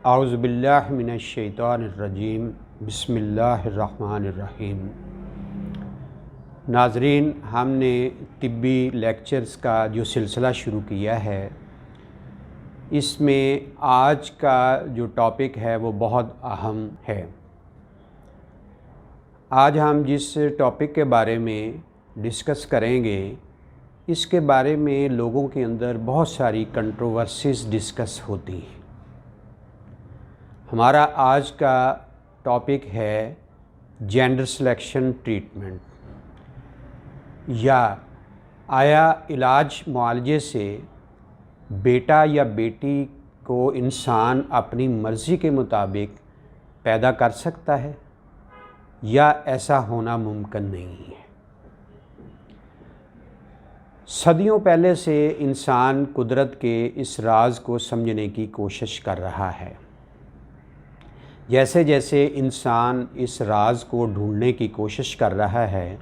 आउज़ुबिल्लाहि मिनश्शैतानिर्रजीम बिस्मिल्लाहिर्रहमानिर्रहीम। नाज़रीन, हमने तिब्बी लेक्चर्स का जो सिलसिला शुरू किया है, इसमें आज का जो टॉपिक है वो बहुत अहम है। आज हम जिस टॉपिक के बारे में डिस्कस करेंगे, इसके बारे में लोगों के अंदर बहुत सारी कंट्रोवर्सीज़ डिस्कस होती हैं। हमारा आज का टॉपिक है जेंडर सिलेक्शन ट्रीटमेंट, या आया इलाज मुआलजे से बेटा या बेटी को इंसान अपनी मर्ज़ी के मुताबिक पैदा कर सकता है या ऐसा होना मुमकिन नहीं है। सदियों पहले से इंसान कुदरत के इस राज को समझने की कोशिश कर रहा है। जैसे जैसे इंसान इस राज को ढूंढने की कोशिश कर रहा है,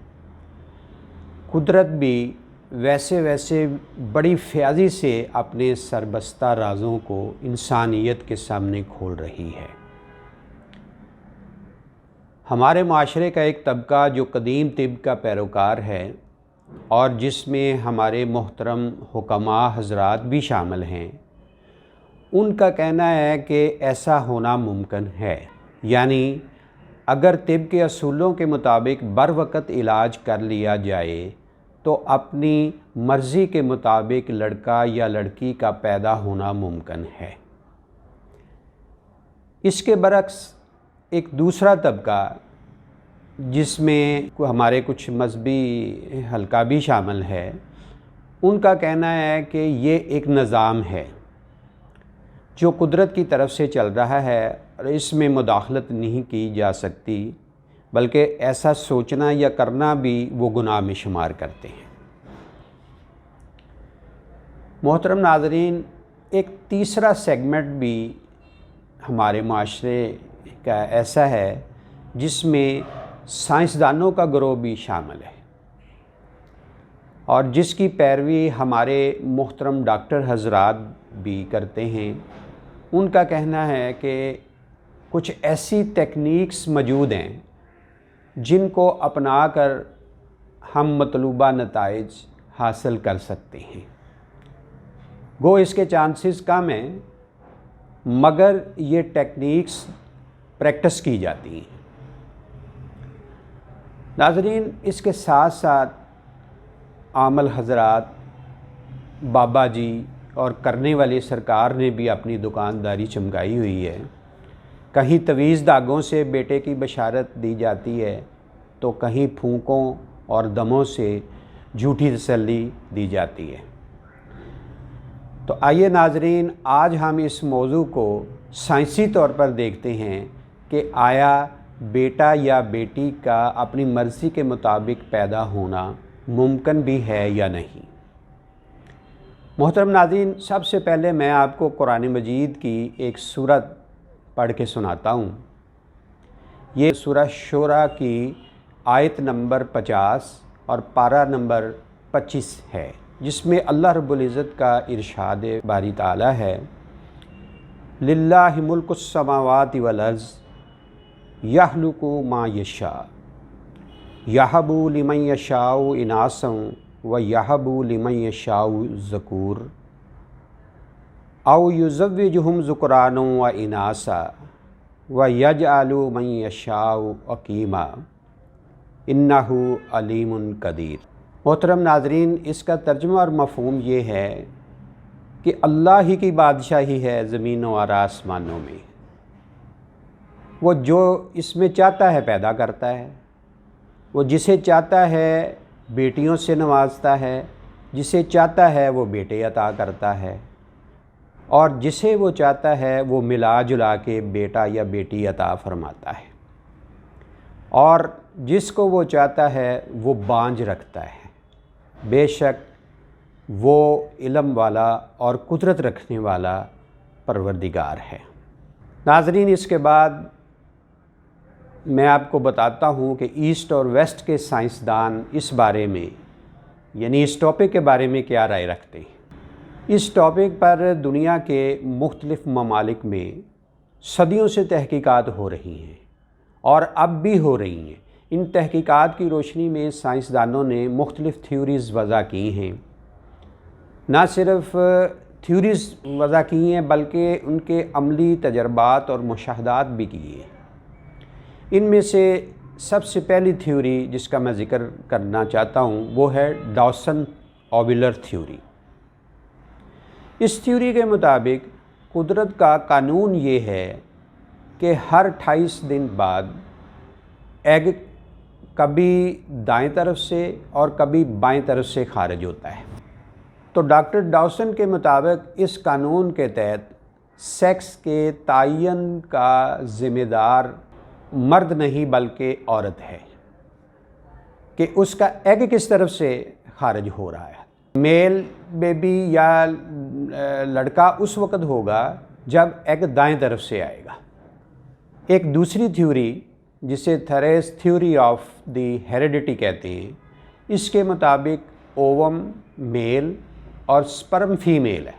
कुदरत भी वैसे वैसे बड़ी फ़याज़ी से अपने सरबस्ता राज़ों को इंसानियत के सामने खोल रही है। हमारे माशरे का एक तबका जो कदीम तिब का पैरोकार है और जिसमें हमारे मोहतरम हुक्मा हज़रात भी शामिल हैं, उनका कहना है कि ऐसा होना मुमकिन है। यानी अगर तिब के असूलों के मुताबिक बर वक़्त इलाज कर लिया जाए तो अपनी मर्ज़ी के मुताबिक लड़का या लड़की का पैदा होना मुमकिन है। इसके बरक्स एक दूसरा तबका, जिसमें हमारे कुछ मजहबी हल्का भी शामिल है, उनका कहना है कि ये एक निज़ाम है जो कुदरत की तरफ से चल रहा है और इसमें मुदाखलत नहीं की जा सकती, बल्कि ऐसा सोचना या करना भी वो गुनाह में शुमार करते हैं। मोहतरम नाज़रीन, एक तीसरा सेगमेंट भी हमारे माशरे का ऐसा है जिसमें साइंसदानों का गिरोह भी शामिल है और जिसकी पैरवी हमारे मोहतरम डॉक्टर हज़रात भी करते हैं। उनका कहना है कि कुछ ऐसी टेक्निक्स मौजूद हैं जिनको अपना कर हम मतलूबा नताइज हासिल कर सकते हैं। गो इसके चांसेस कम हैं, मगर ये टेक्निक्स प्रैक्टिस की जाती हैं। नाज़रीन, इसके साथ साथ आमल हज़रात, बाबा जी और करने वाली सरकार ने भी अपनी दुकानदारी चमकाई हुई है। कहीं तवीज़ धागों से बेटे की बशारत दी जाती है तो कहीं फूंकों और दमों से झूठी तसल्ली दी जाती है। तो आइए नाज़रीन, आज हम इस मौजू को साइंसी तौर पर देखते हैं कि आया बेटा या बेटी का अपनी मर्ज़ी के मुताबिक पैदा होना मुमकिन भी है या नहीं। मोहतरम नाज़रीन, सबसे पहले मैं आपको कुरान मजीद की एक सूरत पढ़ के सुनाता हूँ। ये सूरह शूरा की आयत नंबर 50 और पारा नंबर 25 है, जिसमें अल्लाह रब्बुल इज़्ज़त का इरशाद बारी ताला है, लिल्लाहि मुल्कुस समावाति वल अर्ज़ यहलुकु मा यशा यहबु लिमन यशाउ इनासन व यहबु लिमन यशाउ ज़कूर औ युज़व्विजुहुम ज़ुकरान व इनासा व यजअलु मन यशाउ अकीमा इन्नहु अलीमुन कदीर। मोहतरम नाज़रीन, इसका तर्जुमा और मफ़हूम ये है कि अल्लाह ही की बादशाही है ज़मीनों और आसमानों में। वो जो इसमें चाहता है पैदा करता है, वो जिसे चाहता है बेटियों से नवाजता है, जिसे चाहता है वो बेटे अता करता है, और जिसे वो चाहता है वो मिला जुला के बेटा या बेटी अता फरमाता है, और जिसको वो चाहता है वो बांझ रखता है। बेशक वो इल्म वाला और कुदरत रखने वाला परवरदिगार है। नाज़रीन, इसके बाद मैं आपको बताता हूँ कि ईस्ट और वेस्ट के साइंसदान इस बारे में, यानी इस टॉपिक के बारे में क्या राय रखते हैं। इस टॉपिक पर दुनिया के मुख्तलिफ़ ममालिक में सदियों से तहकीकात हो रही हैं और अब भी हो रही हैं। इन तहकीकात की रोशनी में साइंसदानों ने मुख्तलिफ़ थ्योरीज़ वज़ा की हैं। ना सिर्फ थ्योरीज़ वज़ा की हैं बल्कि उनके अमली तजर्बात और मुशाहदात भी किए हैं। इनमें से सबसे पहली थ्योरी जिसका मैं ज़िक्र करना चाहता हूँ वो है डॉसन-ओविलर थ्योरी। इस थ्योरी के मुताबिक कुदरत का कानून ये है कि हर 28 दिन बाद एग कभी दाएं तरफ से और कभी बाएं तरफ से खारिज होता है। तो डॉक्टर डॉसन के मुताबिक इस कानून के तहत सेक्स के तयन का ज़िम्मेदार मर्द नहीं बल्कि औरत है कि उसका एग किस तरफ से खारिज हो रहा है। मेल बेबी या लड़का उस वक़्त होगा जब एग दाएं तरफ से आएगा। एक दूसरी थ्योरी जिसे Therese theory of the heredity कहते हैं, इसके मुताबिक ओवम मेल और स्पर्म फीमेल है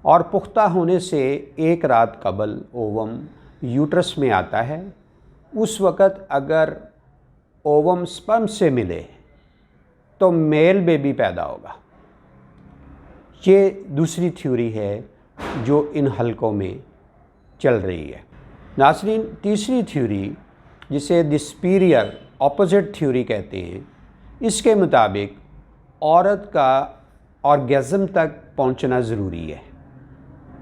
और पुख्ता होने से एक रात कबल ओवम यूट्रस में आता है। उस वक़्त अगर ओवम स्पर्म से मिले तो मेल बेबी पैदा होगा। ये दूसरी थ्योरी है जो इन हलकों में चल रही है। नाज़रीन, तीसरी थ्योरी जिसे द सुपीरियर ऑपोजिट थ्योरी कहते हैं, इसके मुताबिक औरत का ऑर्गेज़म तक पहुंचना ज़रूरी है।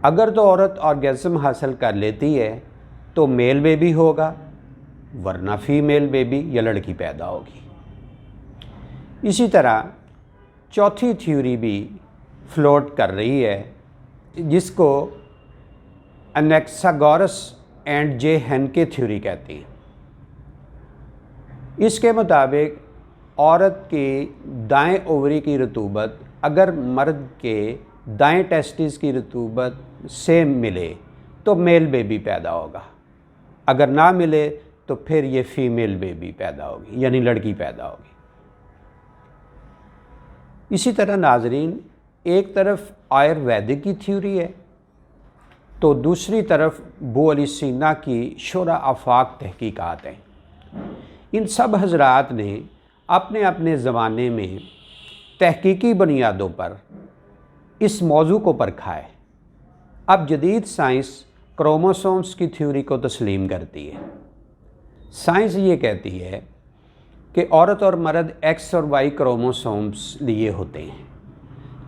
अगर तो औरत ऑर्गेज़म हासिल कर लेती है तो मेल बेबी होगा, वरना फीमेल बेबी या लड़की पैदा होगी। इसी तरह चौथी थ्योरी भी फ्लोट कर रही है जिसको एनेक्सागोरस एंड जे हेनके थ्योरी कहती हैं। इसके मुताबिक औरत की दाएं ओवरी की रतूबत अगर मर्द के दाएं टेस्टिस की रतूबत से मिले तो मेल बेबी पैदा होगा, अगर ना मिले तो फिर ये फीमेल बेबी पैदा होगी यानी लड़की पैदा होगी। इसी तरह नाजरीन, एक तरफ आयुर्वेदिक की थ्योरी है तो दूसरी तरफ अबू अली सीना की शुरा आफाक तहकीकात हैं। इन सब हजरात ने अपने अपने ज़माने में तहकीकी बुनियादों पर इस मौजू को परखा है। अब जदीद साइंस क्रोमोसोम्स की थ्योरी को तस्लीम करती है। साइंस ये कहती है कि औरत और मर्द एक्स और वाई क्रोमोसोम्स लिए होते हैं,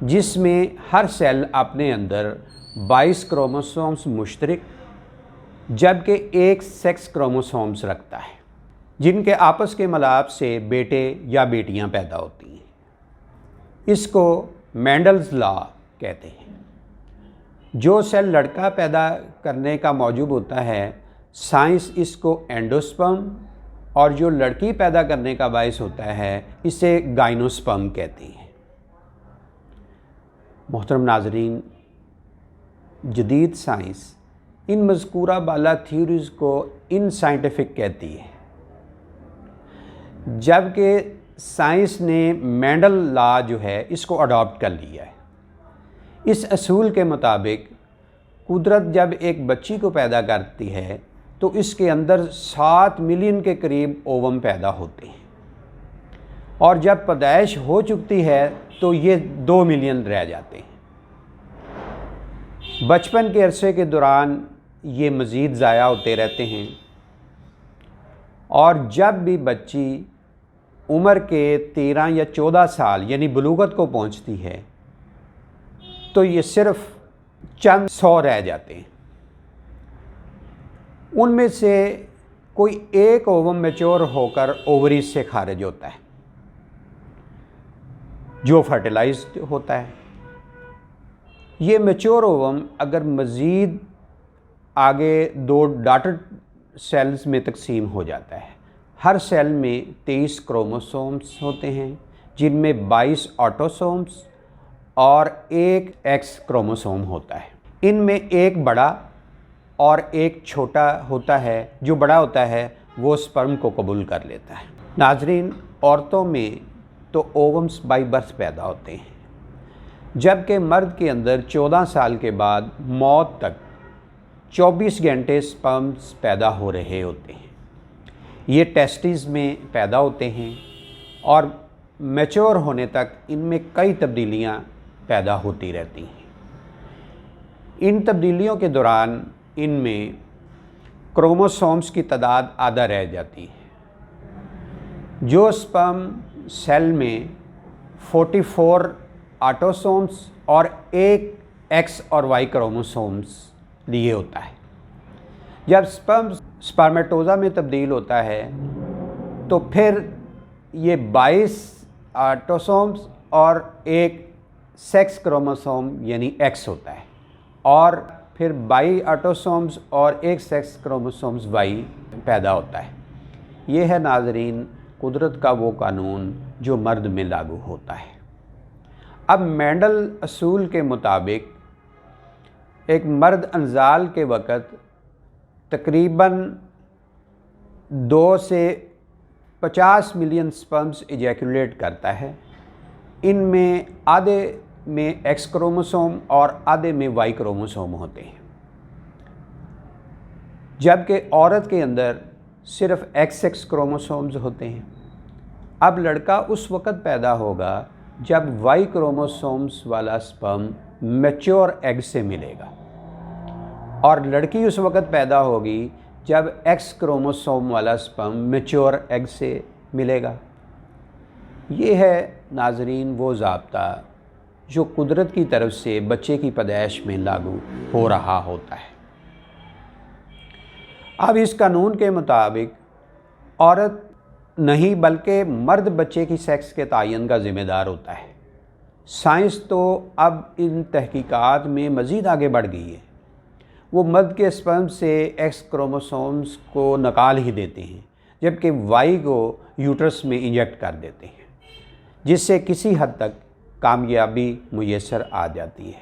जिसमें हर सेल अपने अंदर 22 क्रोमोसोम्स मुश्तरक जबकि एक सेक्स क्रोमोसोम्स रखता है, जिनके आपस के मिलाप से बेटे या बेटियां पैदा होती हैं। इसको मेंडल्स लॉ कहते हैं। जो सेल लड़का पैदा करने का मौजूद होता है, साइंस इसको एंडोस्पर्म, और जो लड़की पैदा करने का बायस होता है इसे गाइनोस्पर्म कहती है। मोहतरम नाजरीन, जदीद साइंस इन मज़कूरा बाला थ्योरीज़ को इन साइंटिफिक कहती है, जबकि साइंस ने मेंडल लॉ जो है इसको अडॉप्ट कर लिया है। इस असूल के मुताबिक कुदरत जब एक बच्ची को पैदा करती है तो इसके अंदर 7 मिलियन के करीब ओवम पैदा होते हैं, और जब पैदाइश हो चुकती है तो ये 2 मिलियन रह जाते हैं। बचपन के अरसे के दौरान ये मज़ीद ज़ाया होते रहते हैं, और जब भी बच्ची उम्र के 13 या 14 साल यानी बलूगत को पहुंचती है तो ये सिर्फ चंद 100 रह जाते हैं। उनमें से कोई एक ओवम मैच्योर होकर ओवरीज से खारिज होता है जो फर्टिलाइज्ड होता है। ये मैच्योर ओवम अगर मज़ीद आगे 2 डॉटर सेल्स में तकसीम हो जाता है। हर सेल में 23 क्रोमोसोम्स होते हैं, जिनमें 22 ऑटोसोम्स और एक एक्स क्रोमोसोम होता है। इनमें एक बड़ा और एक छोटा होता है। जो बड़ा होता है वो स्पर्म को कबूल कर लेता है। नाजरीन, औरतों में तो ओवम्स बाई बर्थ पैदा होते हैं, जबकि मर्द के अंदर 14 साल के बाद मौत तक 24 घंटे स्पर्म्स पैदा हो रहे होते हैं। ये टेस्टिस में पैदा होते हैं और मैच्योर होने तक इनमें कई तब्दीलियां पैदा होती रहती हैं। इन तब्दीलियों के दौरान इनमें क्रोमोसोम्स की तादाद आधा रह जाती है। जो स्पर्म सेल में 44 ऑटोसोम्स और एक एक्स और वाई क्रोमोसोम्स लिए होता है। जब स्पर्म स्पर्मेटोज़ा में तब्दील होता है तो फिर ये 22 ऑटोसोम्स और एक सेक्स क्रोमोसोम यानी एक्स होता है और फिर 22 ऑटोसोम्स और एक सेक्स क्रोमोसोम्स वाई पैदा होता है। ये है नाज़रीन कुदरत का वो कानून जो मर्द में लागू होता है। अब मेंडल असूल के मुताबिक एक मर्द अंजाल के वक़्त तकरीबन 2 से 50 मिलियन स्पर्म्स इजैकुलेट करता है। इनमें आधे में एक्स क्रोमोसोम और आधे में वाई क्रोमोसोम होते हैं, जबकि औरत के अंदर सिर्फ एक्स क्रोमोसोम्स होते हैं। अब लड़का उस वक़्त पैदा होगा जब वाई क्रोमोसोम्स वाला स्पर्म मैच्योर एग से मिलेगा और लड़की उस वक़्त पैदा होगी जब एक्स क्रोमोसोम वाला स्पर्म मैच्योर एग से मिलेगा। ये है नाज़रीन वो ज़ाब्ता जो कुदरत की तरफ से बच्चे की पैदाइश में लागू हो रहा होता है। अब इस कानून के मुताबिक औरत नहीं बल्कि मर्द बच्चे की सेक्स के तयन का ज़िम्मेदार होता है। साइंस तो अब इन तहकीकात में मज़ीद आगे बढ़ गई है। वो मर्द के स्पर्म से एक्स क्रोमोसोम्स को निकाल ही देते हैं, जबकि वाई को यूट्रस में इंजेक्ट कर देते हैं, जिससे किसी हद तक कामयाबी मुयस्सर आ जाती है,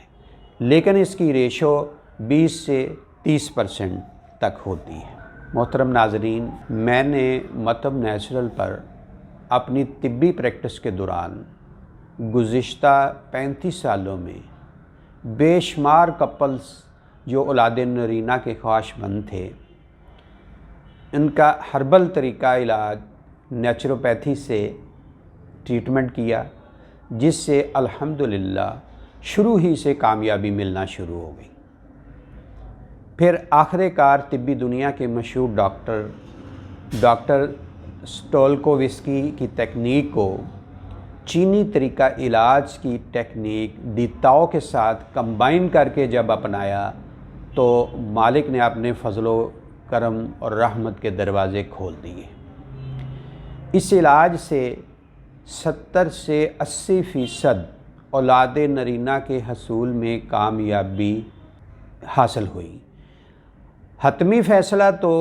लेकिन इसकी रेशो 20 से 30% तक होती है। मोहतरम नाज़रीन, मैंने मतब नेचुरल पर अपनी तिब्बी प्रैक्टिस के दौरान गुज़िश्ता 35 सालों में बेशुमार कपल्स जो औलाद नरीना के ख्वाहिशमंद थे, इनका हर्बल तरीका इलाज नेचुरोपैथी से ट्रीटमेंट किया, जिससे अल्हम्दुलिल्लाह शुरू ही से कामयाबी मिलना शुरू हो गई। फिर आखिरकार तिब्बी दुनिया के मशहूर डॉक्टर स्टोल्कोविस्की की तकनीक को चीनी तरीका इलाज की टेक्निक दीताओं के साथ कंबाइन करके जब अपनाया तो मालिक ने अपने फजलो करम और रहमत के दरवाज़े खोल दिए। इस इलाज से 70 से 80% औलाद नरीना के हसूल में कामयाबी हासिल हुई। हतमी फ़ैसला तो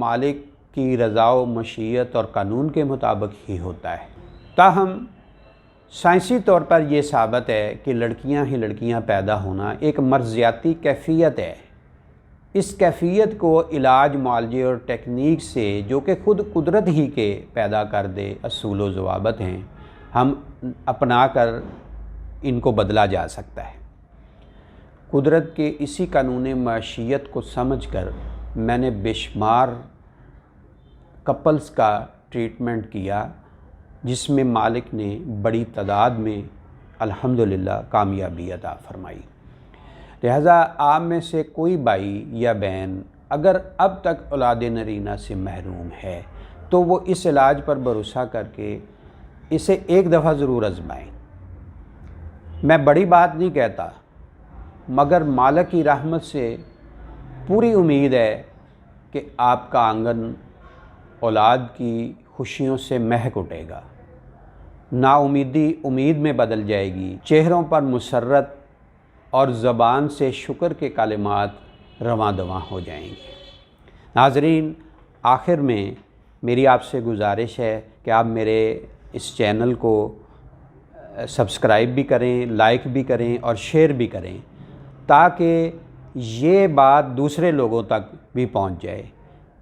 मालिक की रज़ा व मशीयत और कानून के मुताबिक ही होता है। ताहम साइंसी तौर पर यह साबित है कि लड़कियां ही लड़कियां पैदा होना एक मर्ज़ियाती कैफ़ियत है। इस कैफ़ियत को इलाज, मुआलजे और टेक्निक से, जो कि ख़ुद कुदरत ही के पैदा कर दे असूल व ज़वाबित हैं, हम अपना कर इनको बदला जा सकता है। कुदरत के इसी कानून मशीयत को समझ कर मैंने बेशुमार कपल्स का ट्रीटमेंट किया, जिसमें मालिक ने बड़ी तादाद में अल्हम्दुलिल्लाह कामयाबी अता फ़रमाई। लिहाजा आप में से कोई भाई या बहन अगर अब तक औलाद नरीना से महरूम है तो वो इस इलाज पर भरोसा करके इसे एक दफ़ा ज़रूर आज़माएं। मैं बड़ी बात नहीं कहता, मगर मालिक की रहमत से पूरी उम्मीद है कि आपका आंगन औलाद की खुशियों से महक उठेगा। नाउमीदी उम्मीद में बदल जाएगी, चेहरों पर मुसर्रत और ज़बान से शुक्र के कलिमात रवां दवां हो जाएंगे। नाज़रीन, आखिर में मेरी आपसे गुजारिश है कि आप मेरे इस चैनल को सब्सक्राइब भी करें, लाइक भी करें और शेयर भी करें, ताकि ये बात दूसरे लोगों तक भी पहुंच जाए।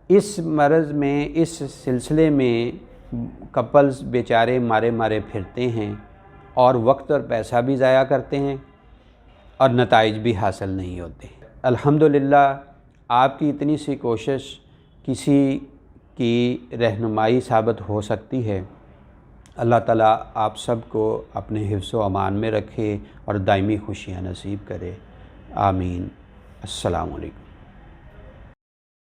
इस मर्ज़ में, इस सिलसिले में कपल्स बेचारे मारे मारे फिरते हैं और वक्त और पैसा भी ज़ाया करते हैं और नताइज भी हासिल नहीं होते। अल्हम्दुलिल्लाह आपकी इतनी सी कोशिश किसी की रहनुमाई साबित हो सकती है। अल्लाह ताला आप सबको अपने हिफ्ज़ व अमान में रखे और दायमी खुशियाँ नसीब करे। आमीन। अस्सलामु अलैकुम।